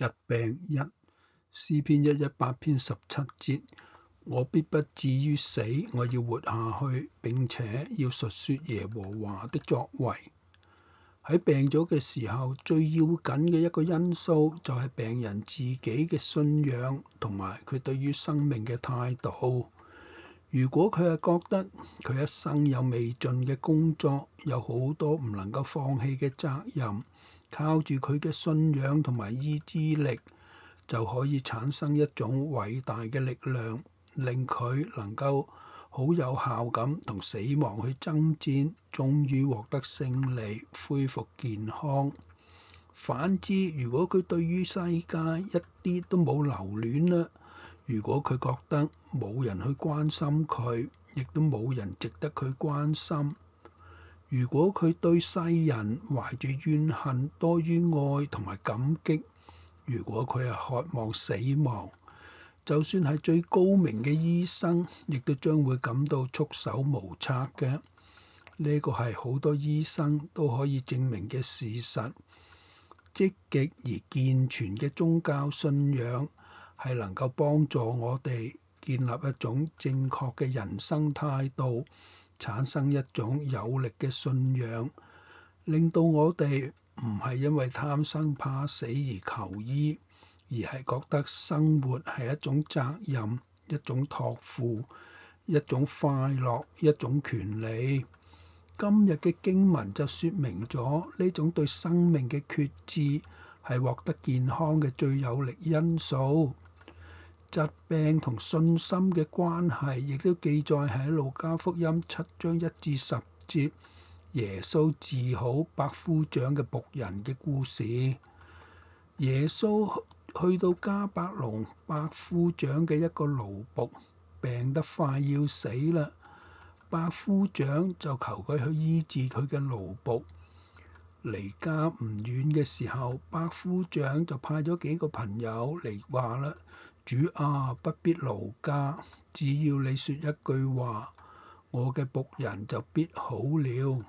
疾病一，詩篇118篇17節，我必不至於死，我要活下去，並且要述說耶和華的作為。喺病咗嘅時候，最要緊嘅一個因素就係病人自己嘅信仰同埋佢對於生命嘅態度。如果佢係覺得佢一生有未盡嘅工作，有好多唔能夠放棄嘅責任，靠住佢嘅信仰同埋意志力，就可以產生一種偉大嘅力量，令佢能夠好有效咁同死亡去爭戰，終於獲得勝利，恢復健康。反之，如果佢對於世界一啲都冇留戀啦，如果佢覺得冇人去關心佢，亦都冇人值得佢關心，如果佢對世人懷住怨恨多於愛同埋感激，如果佢係渴望死亡，就算係最高明嘅醫生，亦都將會感到束手無策嘅。呢個係好多醫生都可以證明嘅事實。積極而健全嘅宗教信仰係能夠幫助我哋建立一種正確嘅人生態度，產生一種有力嘅信仰，令到我哋唔係因為貪生怕死而求醫，而係覺得生活係一種責任、一種託付、一種快樂、一種權利。今日嘅經文就說明咗呢種對生命嘅決志係獲得健康嘅最有力因素。疾病同信心嘅關係亦都記載喺路加福音7章1至10節，耶穌治好百夫長嘅僕人嘅故事。耶穌去到迦百農百夫長嘅一個奴僕，病得快要死啦。百夫長就求佢去醫治佢嘅奴僕。離家唔遠嘅時候，百夫長就派咗幾個朋友嚟話啦：主啊，不必勞駕，只要你說一句話，我嘅僕人就必好了。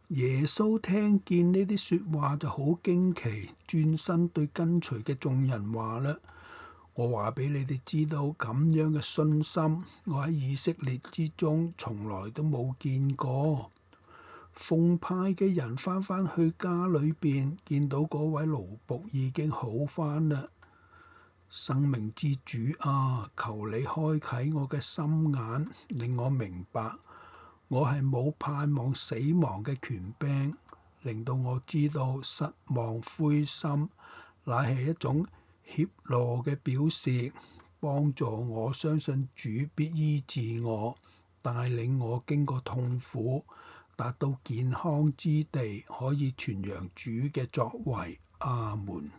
耶穌聽見呢啲說話就好驚奇，轉身對跟隨嘅眾人話啦：我話俾你哋知道，咁樣嘅信心，我喺以色列之中從來都冇見過。奉派嘅人返去家裏邊，見到嗰位奴僕已經好返啦。生命之主啊，求你開啟我嘅心眼，令我明白我係冇盼望死亡嘅權柄，令到我知道失望灰心乃係一種怯懦嘅表示，幫助我相信主必醫治我，帶領我經過痛苦，達到健康之地，可以傳揚主嘅作為。阿門。